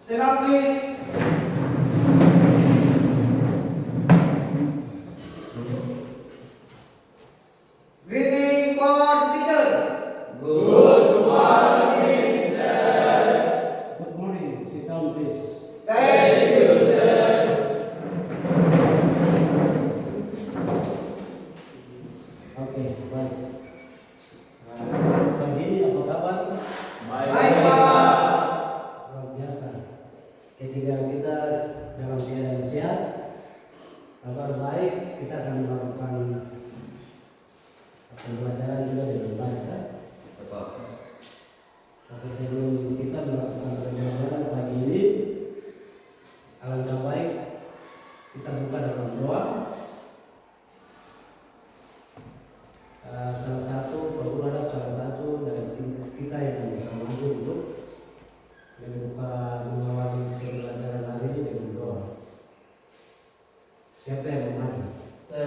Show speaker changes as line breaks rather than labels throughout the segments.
Stand up, please. Greeting for the teacher.
Good morning, sir.
Good morning. Sit down, please.
Thank you, sir.
Oke, baik. Pagi ini apa kabar?
Baik, Pak.
Luar biasa. Ketika kita dalam keadaan sehat, kabar baik, kita akan melakukan pembelajaran juga dengan baik. Ya? Tapi sebelum kita melakukan pembelajaran pagi ini, alangkah baik kita buka dalam doa. Salah satu dari kita yang bisa maju untuk membuka mengawali pembelajaran hari ini dengan doa. Siapa yang mau maju?
Saya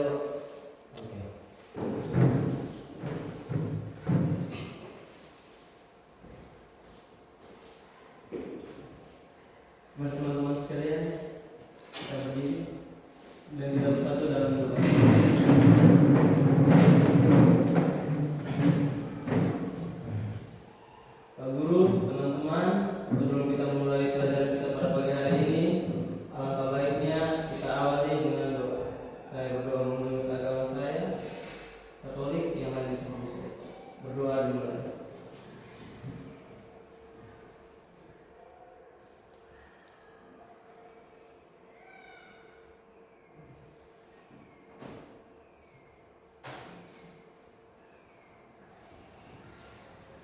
Oke.
teman-teman sekalian, kita berdiri dan kita bersatu dalam doa. Pak Guru, teman-teman, sebelum kita mulai pelajaran kita pada pagi hari ini, alangkah baiknya kita awali dengan doa. Saya berdoa menurut agama saya, Katolik, yang lain sama Muslim. Berdoa dimulai.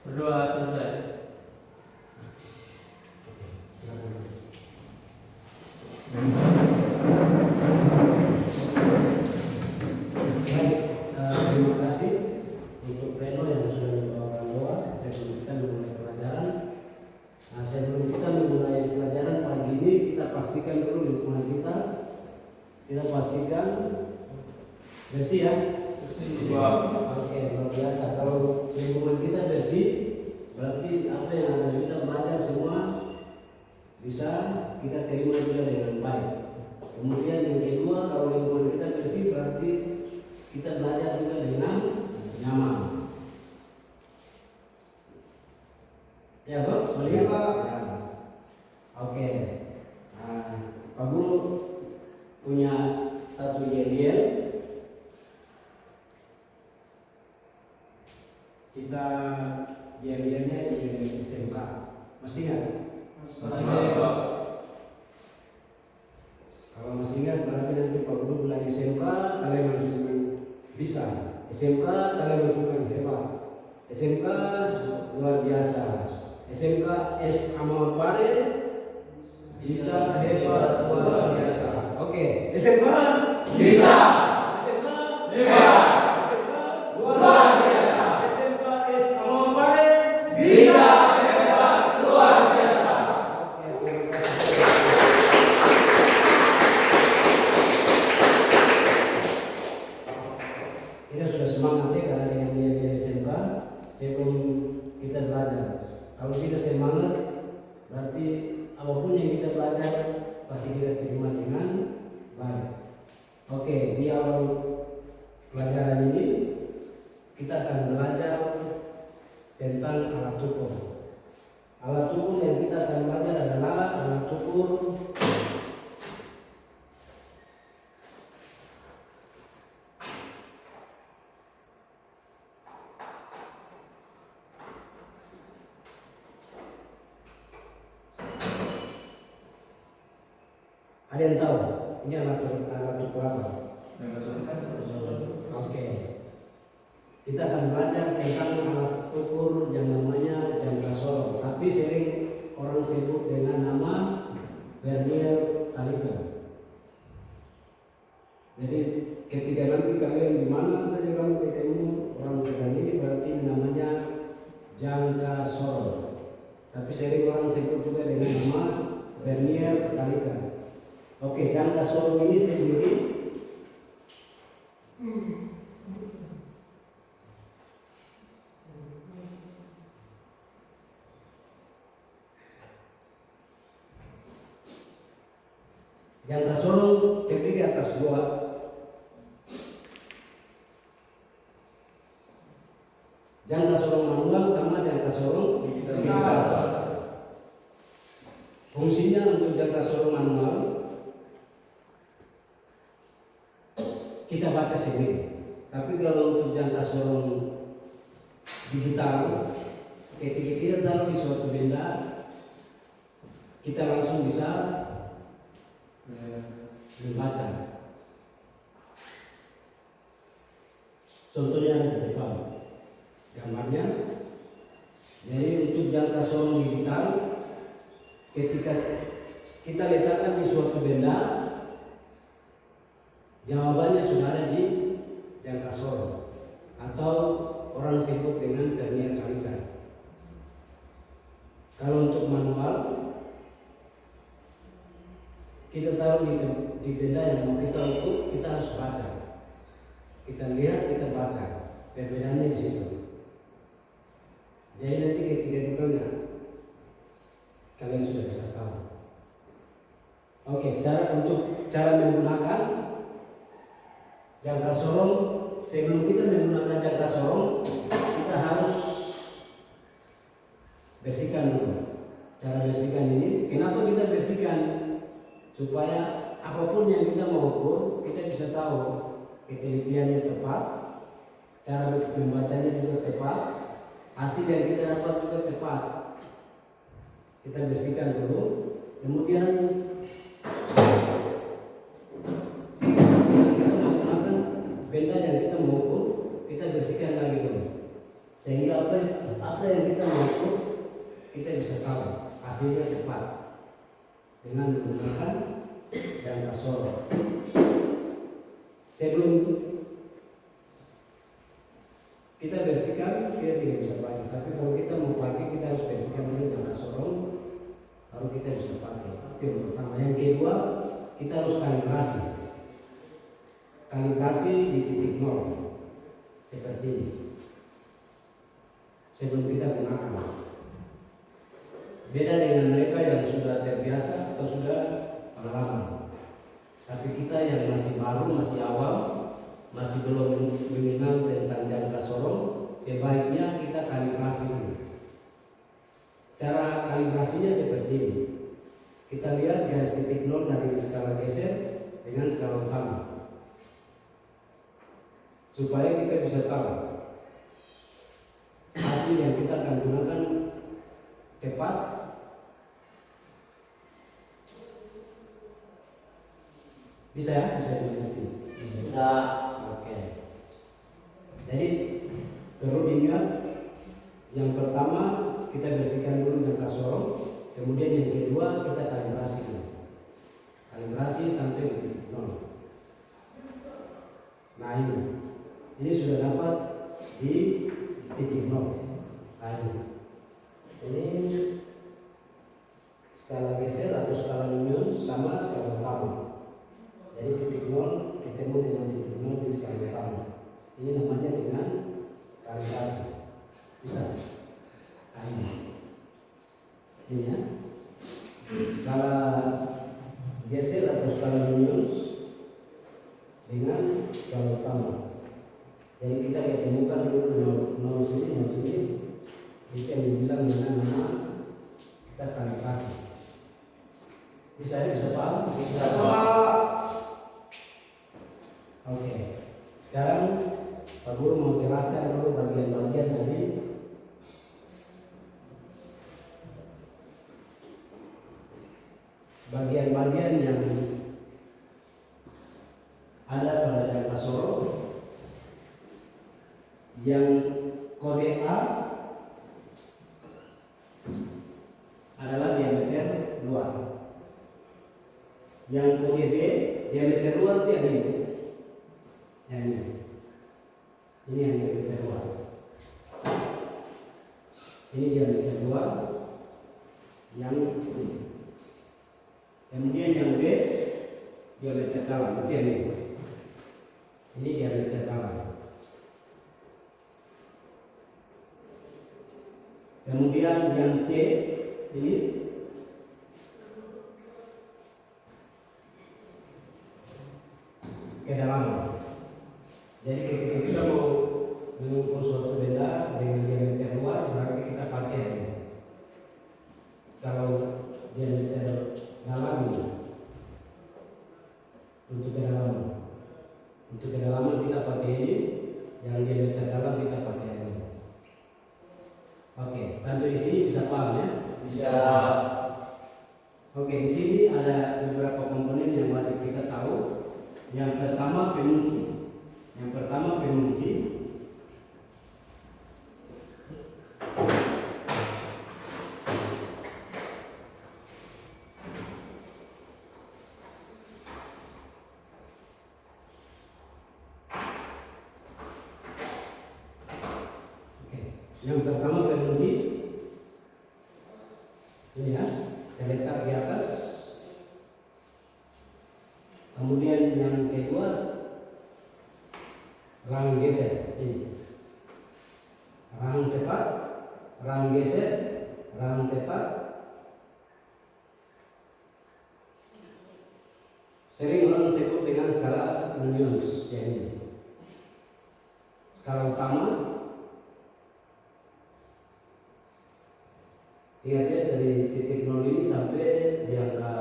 Berdoa selesai.
Terima kasih untuk Reno yang sudah membawakan doa sebelum kita memulai pelajaran. Nah, sebelum kita memulai pelajaran pagi ini, kita pastikan dulu lingkungan kita. Kita pastikan bersih ya. Oke, luar biasa. Kalau lingkungan kita bersih, berarti apa yang ada kita belajar semua bisa kita terima juga dengan baik. Kemudian yang kedua, kalau lingkungan kita bersih, berarti kita belajar juga dengan nyaman. Ya, Pak?
Iya, Pak.
Ya. Oke. Nah, Pak Guru punya satu yel-yel. Kita yel-yelnya di SMK. Masih ingat?
Masih, Pak.
Kalau masih ingat berarti nanti Pak Guru bilang SMK kalian menunjukkan bisa. SMK kalian menunjukkan hebat. SMK luar biasa. SMK S Amapare bisa hebat luar biasa. Oke, SMK
Bisa.
SMK
Hebat.
SMK
Luar biasa.
SMK S Amapare
Bisa. Hebat. Luar biasa.
Oke, terima kasih. Kita sudah semangat ya karena dengan dia SMK sebelum kita belajar. Kalau kita semangat, berarti apapun yang kita belajar pasti kita terima dengan baik. Oke, di awal pelajaran ini kita akan belajar tentang alat ukur. Alat ukur yang kita akan belajar adalah alat ukur ada yang tahu ini alat ukur apa? Oke. Kita akan belajar tentang alat ukur yang namanya jangka sorong, tapi sering orang sebut dengan nama vernier caliper. Jadi ketika nanti kalian di mana saja kamu ketemu orang petani, berarti namanya jangka sorong. Tapi sering orang sebut juga dengan nama vernier caliper. Oke, jangka sorong ini sendiri Jangka sorong terdiri atas dua. Jangka sorong manual sama jangka sorong digital. Fungsinya untuk jangka sorong manual kita baca sendiri. Tapi kalau untuk jangka sorong digital, ketika kita taruh di suatu benda, kita langsung bisa membaca. Contohnya ada di depan gambarnya. Jadi untuk jangka sorong digital, ketika kita letakkan di suatu benda, jawabannya sudah ada di jangka sorong atau orang sebut dengan vernier kaliber. Kalau untuk manual, kita tahu di benda yang mau kita ukur, kita harus baca. Kita lihat, kita baca. Perbedaannya di situ. Jadi nanti ketika ditanya, kalian sudah bisa tahu. Oke, cara menggunakan jangka sorong. Sebelum kita menggunakan jangka sorong, kita harus bersihkan dulu. Cara bersihkan ini, kenapa kita bersihkan? Supaya apapun yang kita mau ukur, kita bisa tahu ketelitiannya tepat, cara membacanya juga tepat, hasil yang kita dapat juga tepat. Kita bersihkan dulu, kemudian kita menggunakan benda yang kita mau ukur, kita bersihkan lagi dulu, sehingga apa yang kita mau ukur, kita bisa tahu hasilnya tepat dengan menggunakan jangka sorong. Sebelum kita bersihkan, kita tidak bisa pakai. Tapi kalau kita mau pakai, kita harus bersihkan dulu jangka sorong, baru kita bisa pakai. Itu yang pertama. Yang kedua, kita harus kalibrasi. Kalibrasi di titik nol seperti ini. Sebelum kita gunakan. Beda dengan mereka yang sudah terbiasa atau sudah pengalaman. Tapi kita yang masih baru, masih awal, masih belum mengenal tentang jangka sorong, sebaiknya kita kalibrasi dulu. Cara kalibrasinya seperti ini. Kita lihat garis titik nol dari skala geser dengan skala utama, supaya kita bisa tahu hasil yang kita akan gunakan tepat. Bisa ya? Bisa dimengerti?
Bisa.
Oke. Jadi perlu diingat, yang pertama kita bersihkan dulu jangka sorong, kemudian yang kedua kita kalibrasi dulu. Kalibrasi sampai di titik nol. Nah ini sudah dapat di titik nol. Nah ini skala geser atau skala minus sama skala utama. Jadi titik nol ketemu dengan titik nol di skala utama. Ini namanya dengan kalibrasi. Bisa? Nah ini ya. Skala geser atau skala minus dengan skala utama. Jadi kita ketemukan dulu nol sini, nol sini. Itu yang dibilang dengan nama kita kalibrasi. Bisa ya? Bisa paham?
Bisa, Pak.
Oke. Sekarang Pak Guru mau jelaskan dulu bagian-bagian dari bagian-bagian yang ada pada jangka sorong yang kode A adalah diameter luar, yang kode B diameter luar itu yang ini, yang ini yang diameter luar, ini diameter luar, yang ini. Kemudian yang B diameter dalam, itu yang ini diameter dalam. Kemudian yang C ini kedalaman. Jadi ketika kita mau mengukur suatu benda dengan diameter luar, berarti kita pakai ini. Kalau diameter dalam ini, untuk kedalaman kita pakai ini, yang diameter dalam kita pakai ini. Oke, sampai di sini bisa paham ya?
Bisa.
Oke, di sini ada beberapa komponen yang wajib kita tahu. Yang pertama pengunci. Yang pertama pengunci ini ya, terletak di atas. Kemudian yang kedua rang geser ini, rang tepat, rang geser, rang tepat. Sering orang sebut dengan skala Williams yang ini. Skala utama. Ingat ya, dari titik 0 ini sampai di angka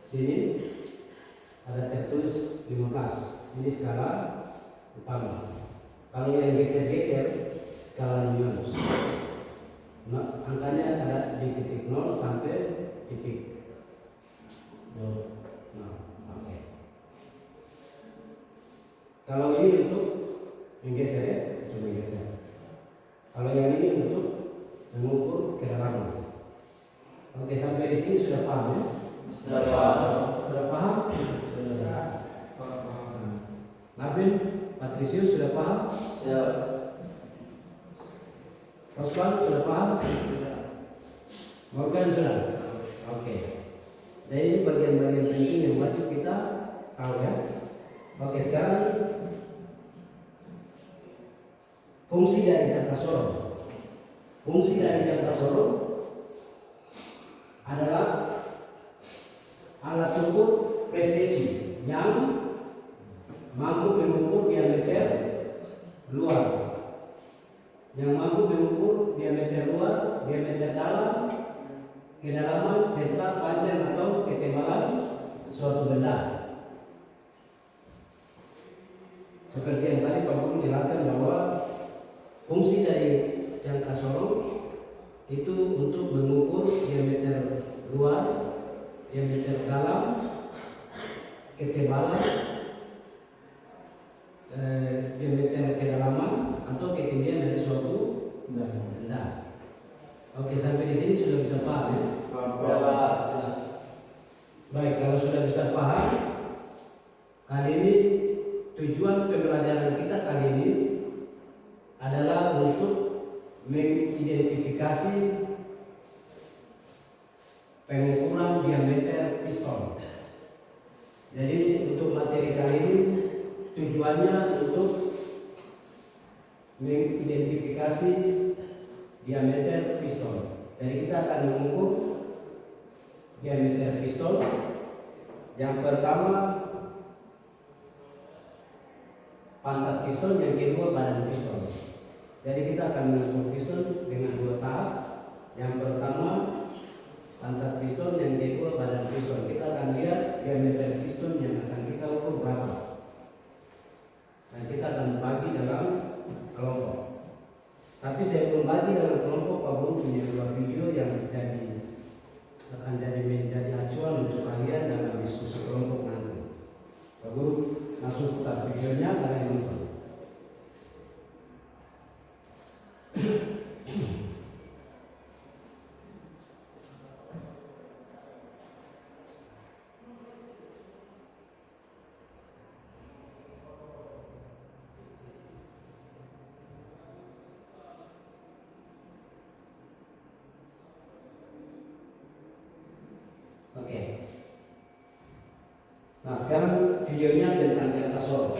sini ada tertulis 15. Ini skala utama. Kalau yang geser-geser skala minus. Nah, angkanya ada di titik 0 sampai titik 0. Nah, oke. Kalau ini untuk menggeser ya, cuma geser. Kalau yang ini untuk mengukur kedalaman. Oke, sampai di sini sudah paham ya?
Sudah paham.
Sudah paham?
Sudah.
Nabil, Patrisius sudah paham?
Sudah.
Roswan sudah paham? Morgan sudah? Oke. Jadi ini bagian-bagian penting yang wajib kita tahu ya. Oke, sekarang fungsi dari jangka sorong. Fungsi dari jangka sorong adalah alat ukur presisi yang mampu mengukur diameter luar, diameter dalam, kedalaman, serta panjang atau ketebalan suatu benda. Seperti yang tadi Pak Guru jelaskan bahwa fungsi dari jangka sorong itu untuk mengukur diameter luar, diameter dalam, ketebalan, diameter kedalaman atau ketinggian dari suatu benda. Oke, sampai di sini sudah bisa paham ya?
Sudah.
Baik, kalau sudah bisa paham, kali ini tujuan pembelajaran kita kali ini adalah untuk mengidentifikasi pengukuran diameter piston. Jadi untuk materi kali ini tujuannya untuk mengidentifikasi diameter piston. Jadi kita akan mengukur diameter piston. Yang pertama pantat piston, yang kedua badan piston. Jadi kita akan mengukur piston dengan dua tahap. Yang pertama pantat piston, yang kedua badan piston. Kita akan lihat diameter piston yang akan kita ukur berapa. Dan kita akan bagi dalam kelompok. Tapi saya belum bagi dalam kelompok, Pak Guru punya dua video yang akan menjadi acuan untuk kalian dalam diskusi kelompok nanti. Pak Guru langsung putar videonya, kalian nonton. Oke. Nah, sekarang videonya tentang jangka sorong.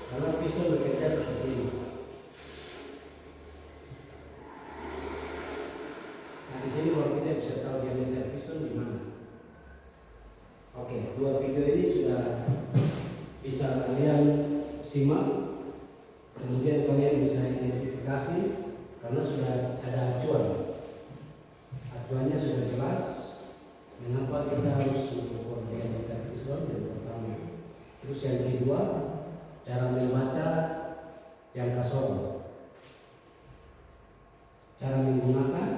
Karena piston bekerja seperti ini. Nah di sini kalau kita bisa tahu diameter piston di mana. Oke, dua video ini sudah bisa kalian simak, kemudian kalian bisa identifikasi karena sudah ada acuan. Acuannya sudah jelas. Mengapa kita harus mengukur diameter piston yang pertama. Terus yang kedua, cara membaca yang kasar. Cara menggunakan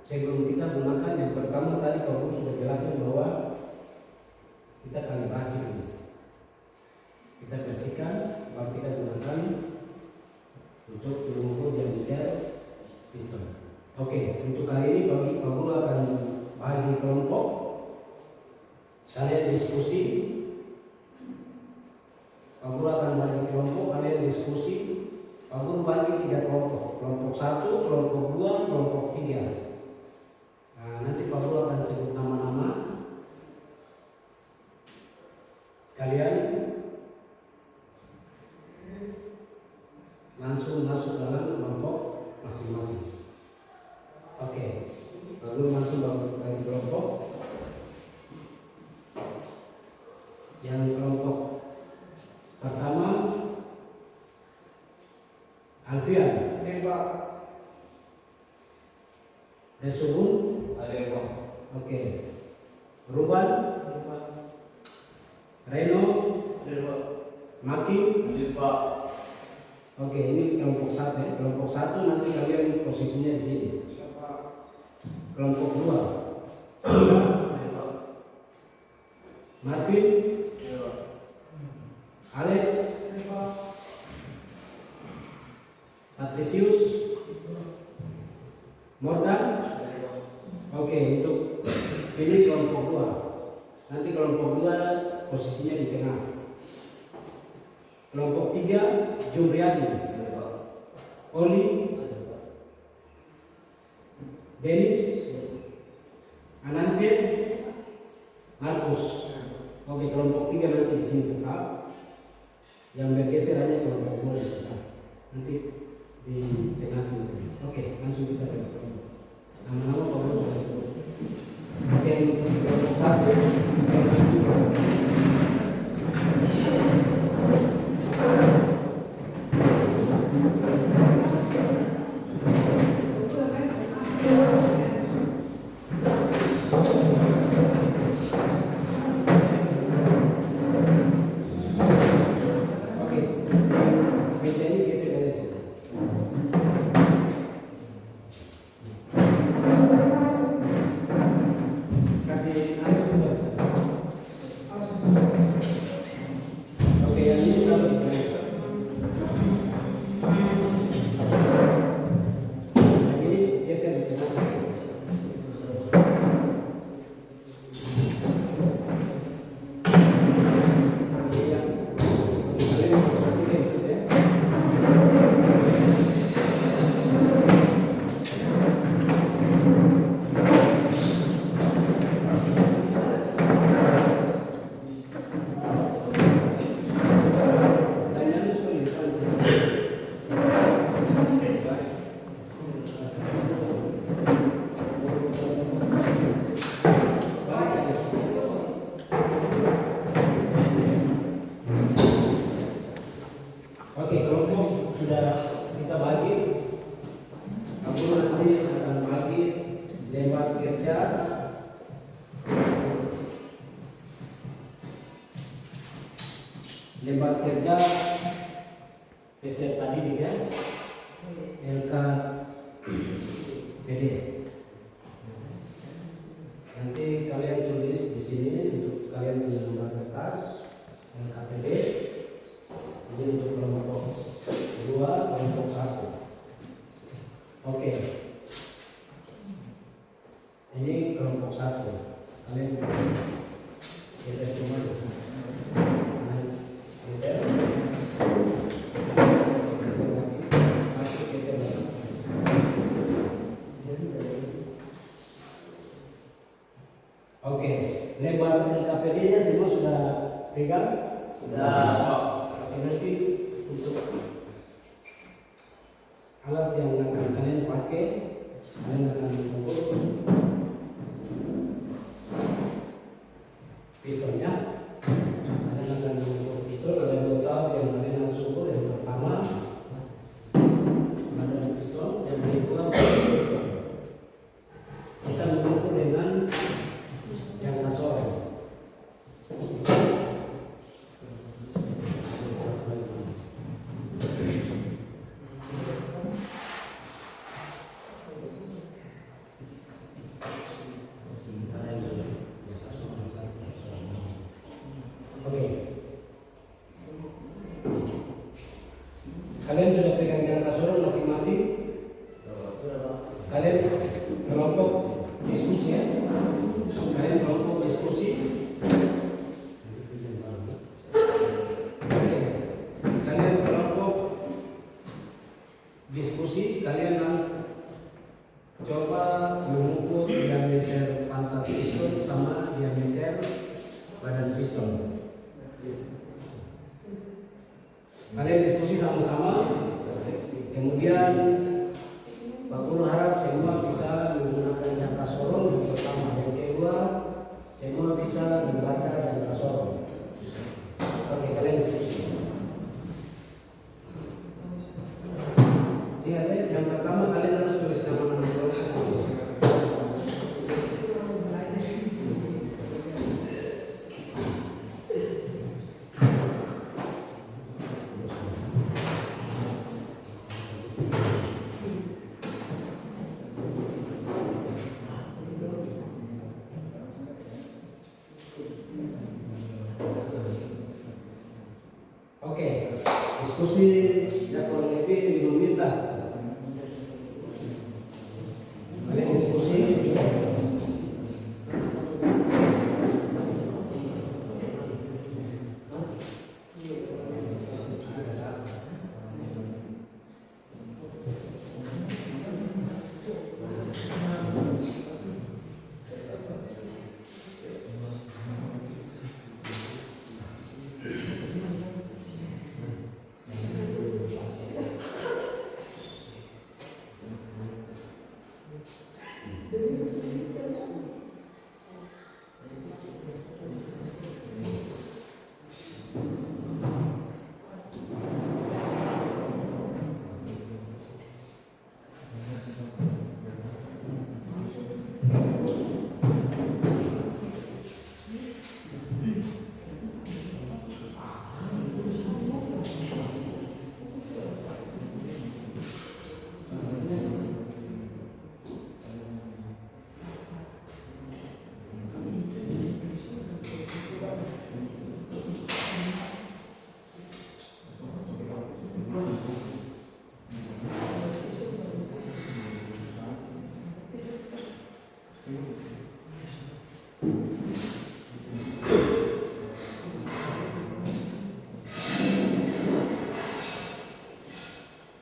sebelum kita gunakan yang pertama tadi Pak Guru sudah jelaskan bahwa kita kalibrasi dulu. Kita bersihkan baru kita gunakan untuk mengukur diameter piston. Oke, untuk kali ini Pak Guru akan bagi kelompok. Kalian diskusi. Pak Guru akan bagi kelompok, kalian diskusi. Pak Guru bagi 3 kelompok. Kelompok 1, kelompok 2, kelompok 3. Nah, nanti Pak Guru akan sebut nama-nama. Kalian langsung masuk dalam kelompok masing-masing. Oke, Pak Guru langsung bagi kelompok. Yang kelompok pertama Alfian,
Nembak.
Resubun,
Nembak.
oke. Ruban, Reno,
Nembak.
Maki,
Nembak.
oke. Ini kelompok 1 ya. Kelompok 1 nanti kalian posisinya di sini. Kelompok 2
Nembak.
Marvin,
Nembak.
Alex, Patricius, Morgan. Oke, untuk pilih kelompok 2. Nanti kelompok 2 posisinya di tengah. Kelompok 3 Jumriani, Oli, Dennis, Ananjet, Markus. Oke, kelompok 3 nanti di sini tetap. Yang bergeser hanya kelompok 2 tetap. Nanti di tengah sini. Oke, langsung kita ke kelompok. Nama-nama kelompok tersebut. Oke, untuk kelompok 1. Lembar kerja peserta didik ya, LKPD. Nanti kalian tulis di sini untuk kalian punya nomor kertas LKPD. Ini untuk kelompok 2, kelompok 1. Oke. Ini kelompok 1. Kalian geser cuma Kalian sudah pegang jangka sorong masing-masing. Kalian kelompok diskusi ya. Kalian kelompok diskusi. Kalian kelompok diskusi. Kalian coba mengukur diameter pantat piston sama diameter badan piston. Kalian diskusi sama-sama, kemudian Pak Guru harap semua bisa menggunakan jangka sorong yang pertama. Yang kedua, semua bisa membaca jangka sorong. Oke, kalian diskusi. Ingat ya, yang pertama kalian harus tulis nama-nama kelompok. Oke, diskusi ya kurang lebih 5 menit lah. Kalian diskusi.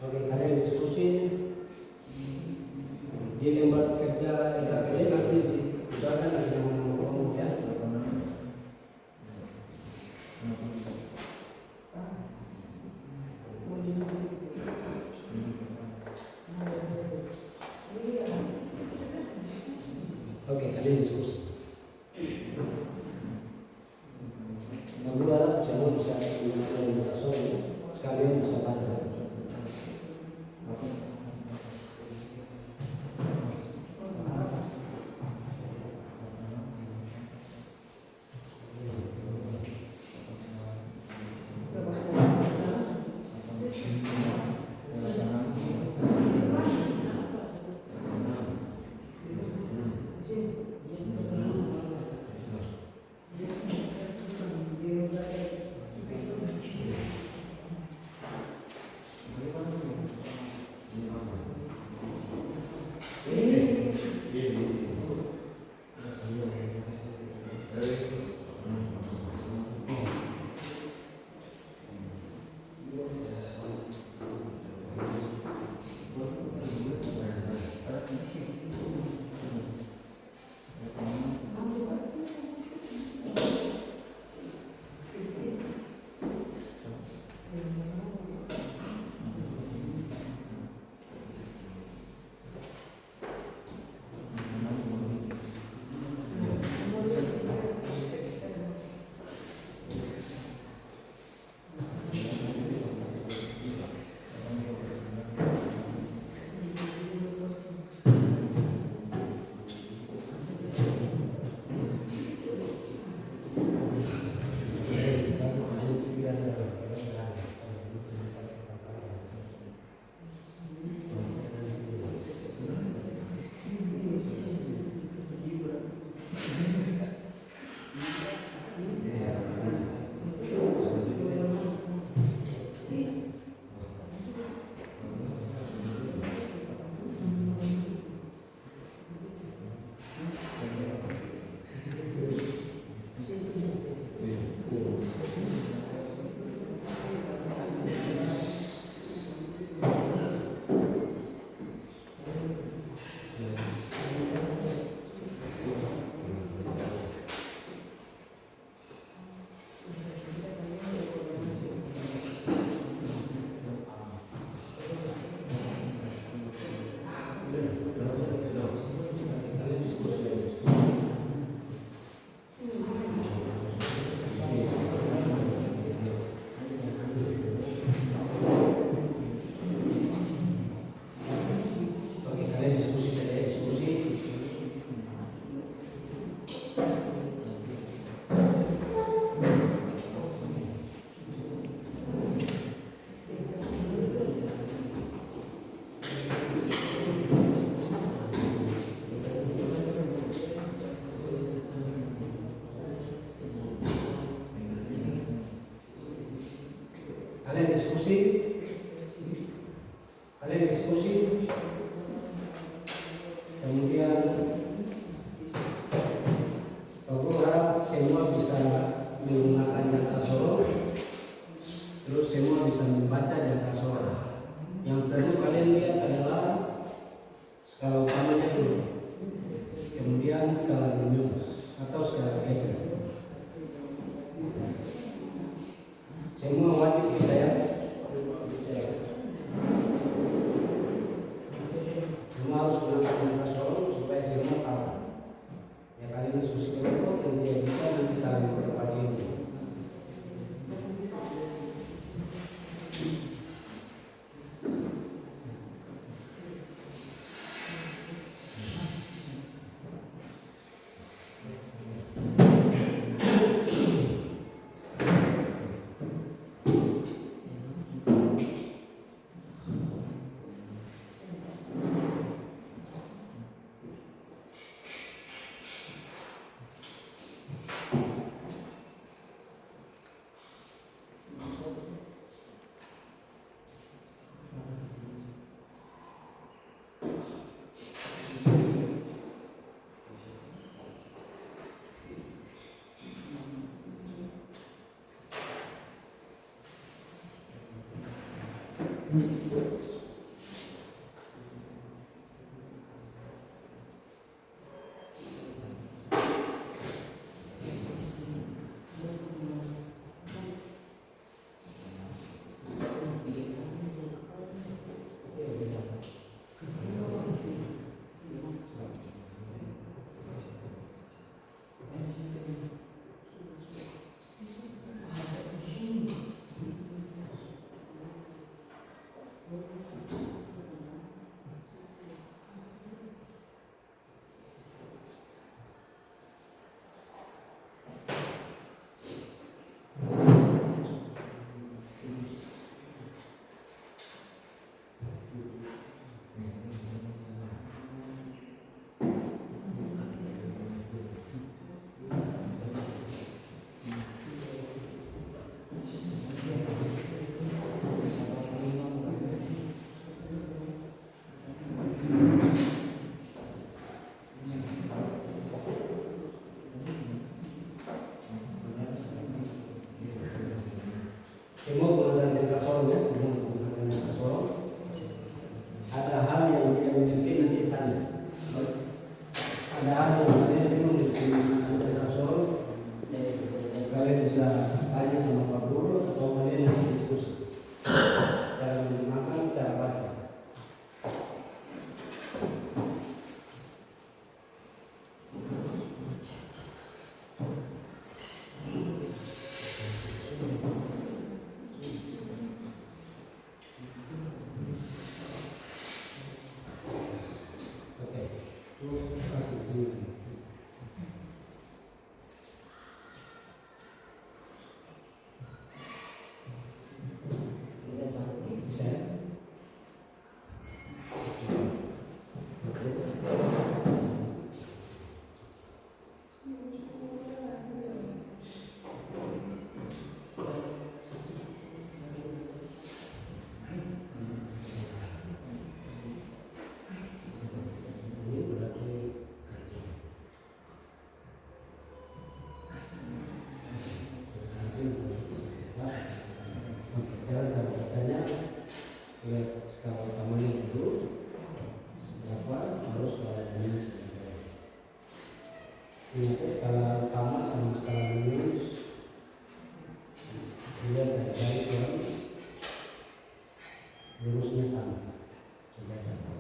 Oke, kalian diskusi di lembar kerja LKPD nanti usahakan ada yang ngomong ya. diskusi, kalian diskusi, kemudian aku harap semua bisa menggunakan data solo, terus semua bisa membaca data solo. Yang perlu kalian lihat adalah skala utamanya dulu, kemudian skala minus atau skala geser. Semua wajib bisa ya. Semua harus melakukan data solo supaya semua tahu. Ya kalian diskusi kelompok yang tidak bisa nanti saling berbagi. Semua menggunakan data solo ya, semua menggunakan data solo. Ada hal yang tidak mengerti nanti tanya. Ada hal yang kalian semua menggunakan data solo. Kalian bisa tanya sama Pak Guru atau kalian yang diskusi. Cara menggunakan cara baca. Sekarang cara bacanya lihat skala utamanya dulu berapa, terus skala minus. Ingat skala utama sama skala minus dilihat dari garis yang lurusnya sama. Coba contoh.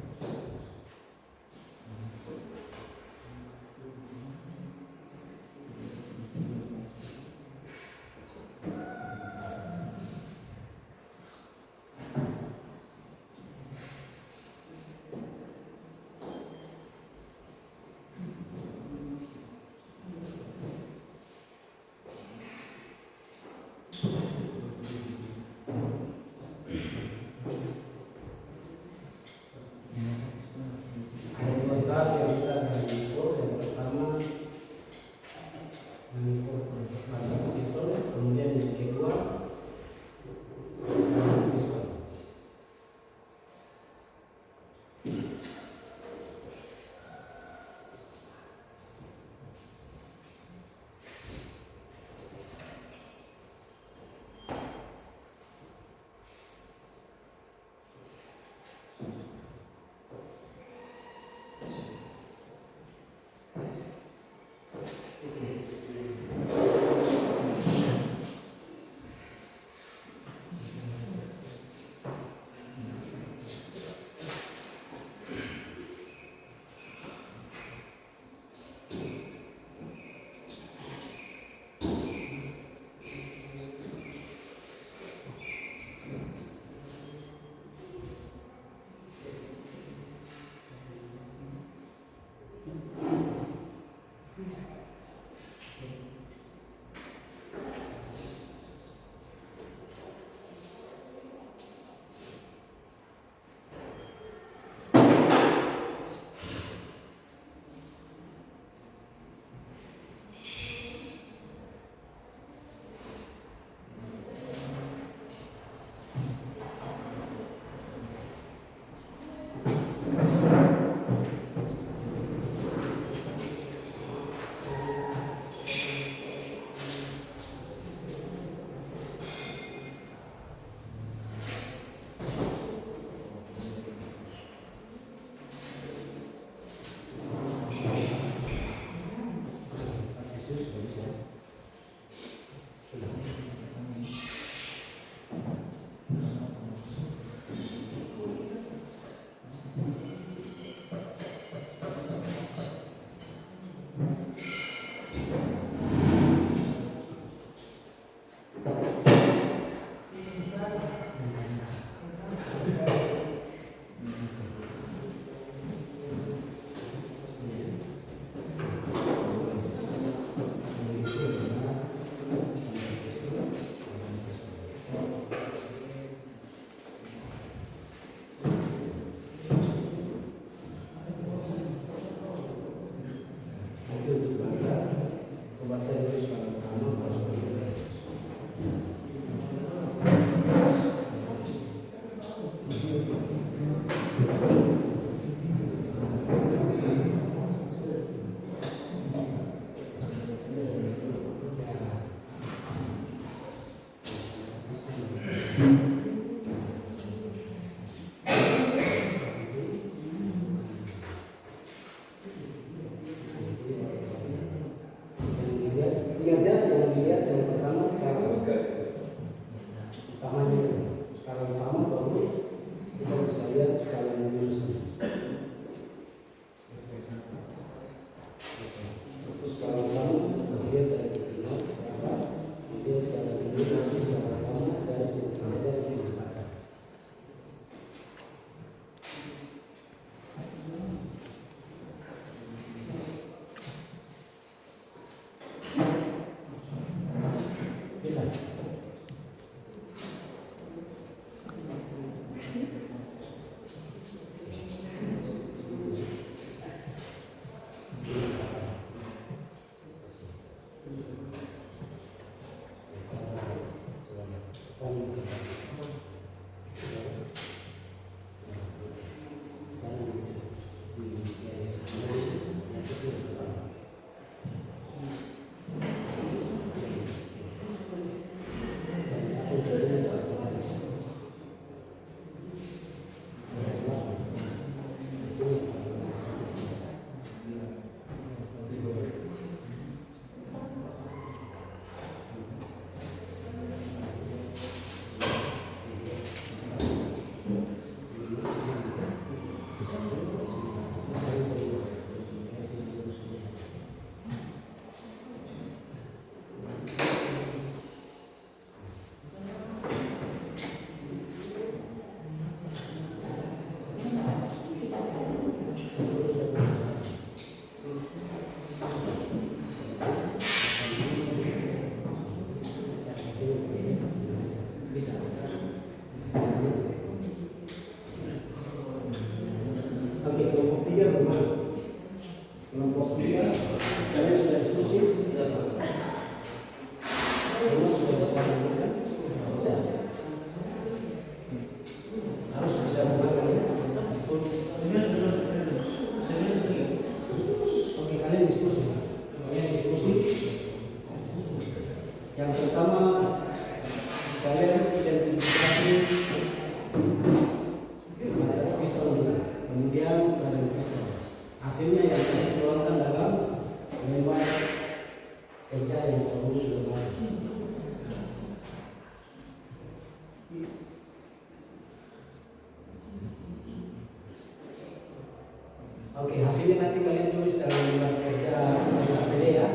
Oke, hasilnya nanti kalian tulis dalam lembar kerja APD ya.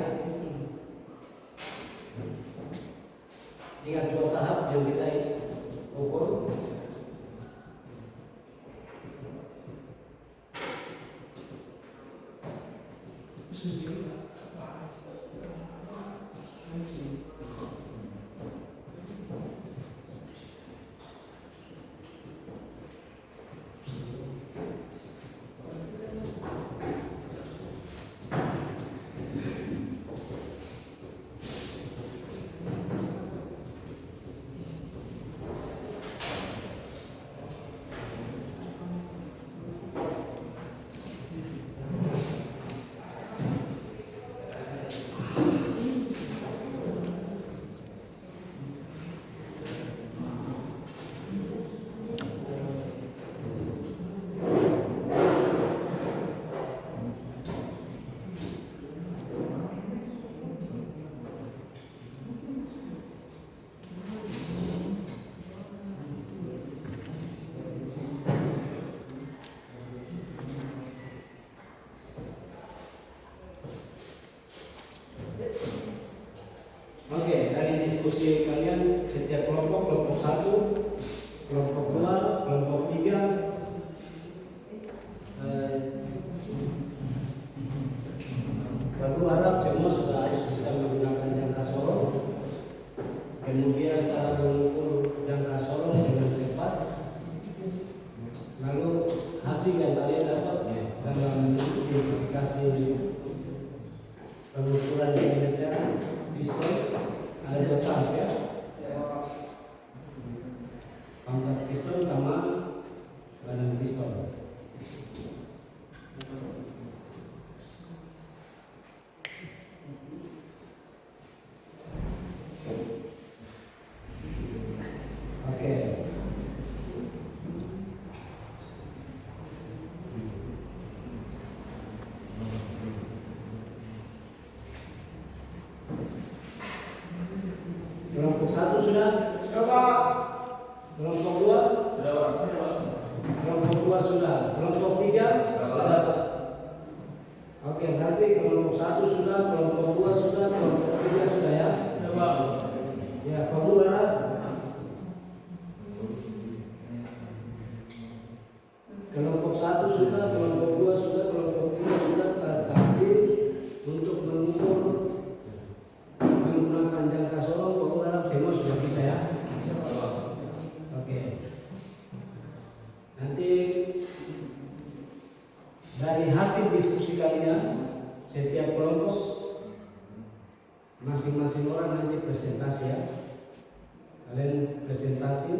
Ingat 2 tahap yang kita ukur. Oke, dari diskusi kalian setiap kelompok 1, kelompok 2, kelompok 3, Baru harap semua sudah harus bisa menggunakan jangka sorong. Kemudian cara mengukur jangka sorong dengan tepat. Lalu hasil yang kalian dapat dalam identifikasi pengukuran diameter piston ada 2 tahap ya. Pangkat piston sama badan piston. Oke. Kelompok 1 sudah? Kelompok 2? Kelompok 2 sudah. Kelompok 3? Oke, berarti kelompok 1 sudah, kelompok 2 sudah, kelompok 3 sudah ya? Ya, perlu harap. Kelompok 1 sudah, kelompok 2 sudah, kelompok 3 sudah, tapi untuk mengukur menggunakan jangka sorong, perlu harap semua sudah bisa ya? Oke. Nanti dari hasil diskusi kalian, setiap kelompok masing-masing orang nanti presentasi ya. Kalian presentasi